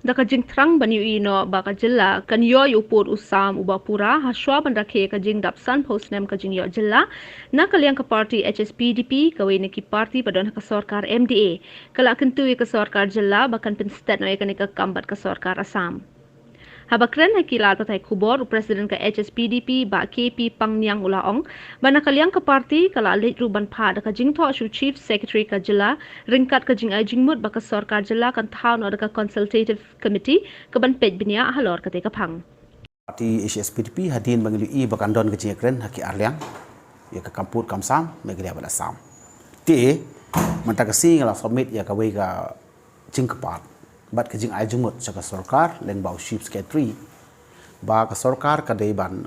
Daka jing trang banyu ino baka jilla kan yo upur usam uba pura haswa ban rakhe ka jing dapsan postnem ka jing yo jilla na kaliang ka party HSPDP kawai ki party padon ka sarkar MDA kala kentu ka sarkar jilla bakan pin stat no ka kambat ka sarkar Assam. Habakren hakilal patai kubor presiden ka HSPDP ba KP Pangniang Ulaong bana kaliang ka party kala lit ruban pha da ka jingtho shu chief secretary ka jilla ringkat ka jing ai jingmut ba ka sarkar jilla kan thau no da ka consultative committee ka ban pej binia halor ka te ka phang Parti HSPDP hadin bangili i bakandon ke jingkren haki arliang ya ke kampur kamsam megria pada sam ti mantakasi ngala submit ya ka wei ka jingkepat bat ke jing ai jingmut sa ka sarkar leng bau chief secretary ba ka sarkar ka dei ban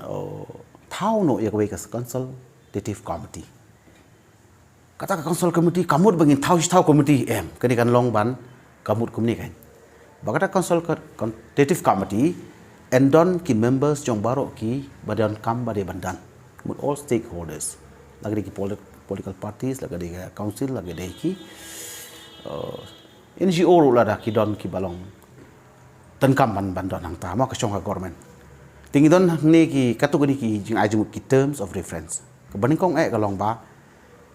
thau no ya ka wei ka consultative committee kata ka consult committee kamut bangin thau committee kani kan long ban kamut kumni kan ba kata consultative committee endon ki members jong baro ki badan kam bade bandan with all stakeholders lagi ki political parties lagi ki council lagi ki NGO la da ki don ki balong tan kam bandon hang ta ma ka chong ka government tingi don ne ki kategori ki jing ajum ki terms of reference ka baning kong ka long ba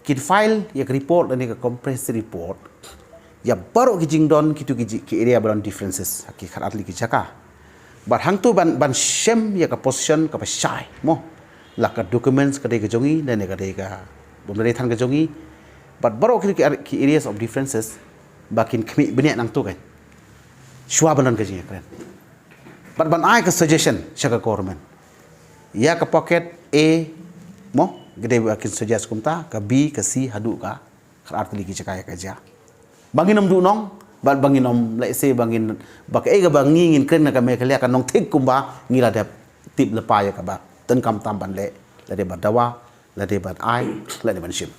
ki file ya report ni ka comprehensive report ya baro ki jing don ki tu ki area balon differences ki khat atli ki jaka but hang tu ban shem ya ka position ka shai mo la ka documents ka de ka jongi dan ka de ka bomre than ka jongi but baro ki areas of differences bakin kami beniak nang tu kan shwa banan ka jing kren but ban ai ka suggestion shaka government ya ka pocket A mo gede bakin suggest kumta ka B ka C hadu ka khat atli ki jaka ya ka ja banginam du nong bat banginom let's say bangin bak ega bangingin kren na kami kali akan nong tik kumba ngila dep tip lepa ya kaba ten kam tamban le de bat dawa le de bat ai le de ban shim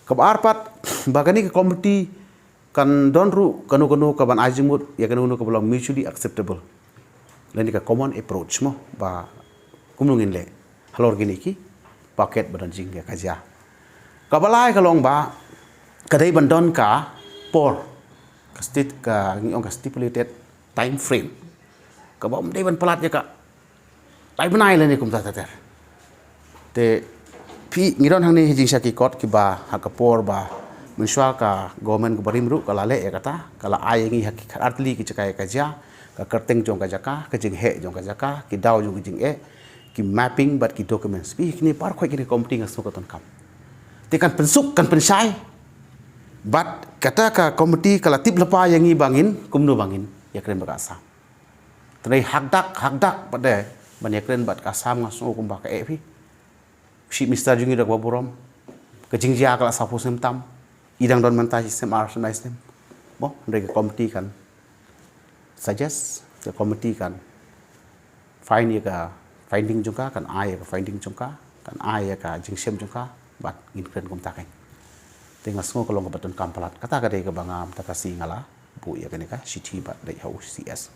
kab arpat bagani ke committee kan donru kanu ka ban ajimut ya kanu ka belong mutually acceptable le ni ka common approach mo ba kumnungin le halor gini ki paket badan jing ya kaja kabalai kalong ba kadai bandon ka por state ka ngiong ka stipulated time frame ka ba umdai ban pelat ya ka tai benai le ni kum ta ter te pi ngiron hang ni jing saki kot ki ba hakapor ba mensua ka government ka barimru kala le ya kata kala ai ngi haki artli ki cakai ka ja ka kerteng jong ka jaka ka jing he jong ka jaka ki daw jong jing ki mapping but ki documents pi ni par khoi ki committee ngasu ka ton kam te kan pensuk kan pensai but kata ka komiti kala tip lepa yang i bangin kumnu bangin ya kren bak asam trai hakdak pada ban ya kren bat asam ngaso kum ba ka epi si mister jungi dak baburom ke jingjia kala sapu sem tam idang don mentai sem arsenal sem bo ndai komiti kan suggest the committee kan find ya ka finding jungka kan ai ya ka finding jungka kan ai ya ka jingsem jungka bat ngin kren kum takai tinggal semua kalau ngebetul kampalat kata kadai ke bangam takasi ngala bu ya kene ka city bat dai hau CS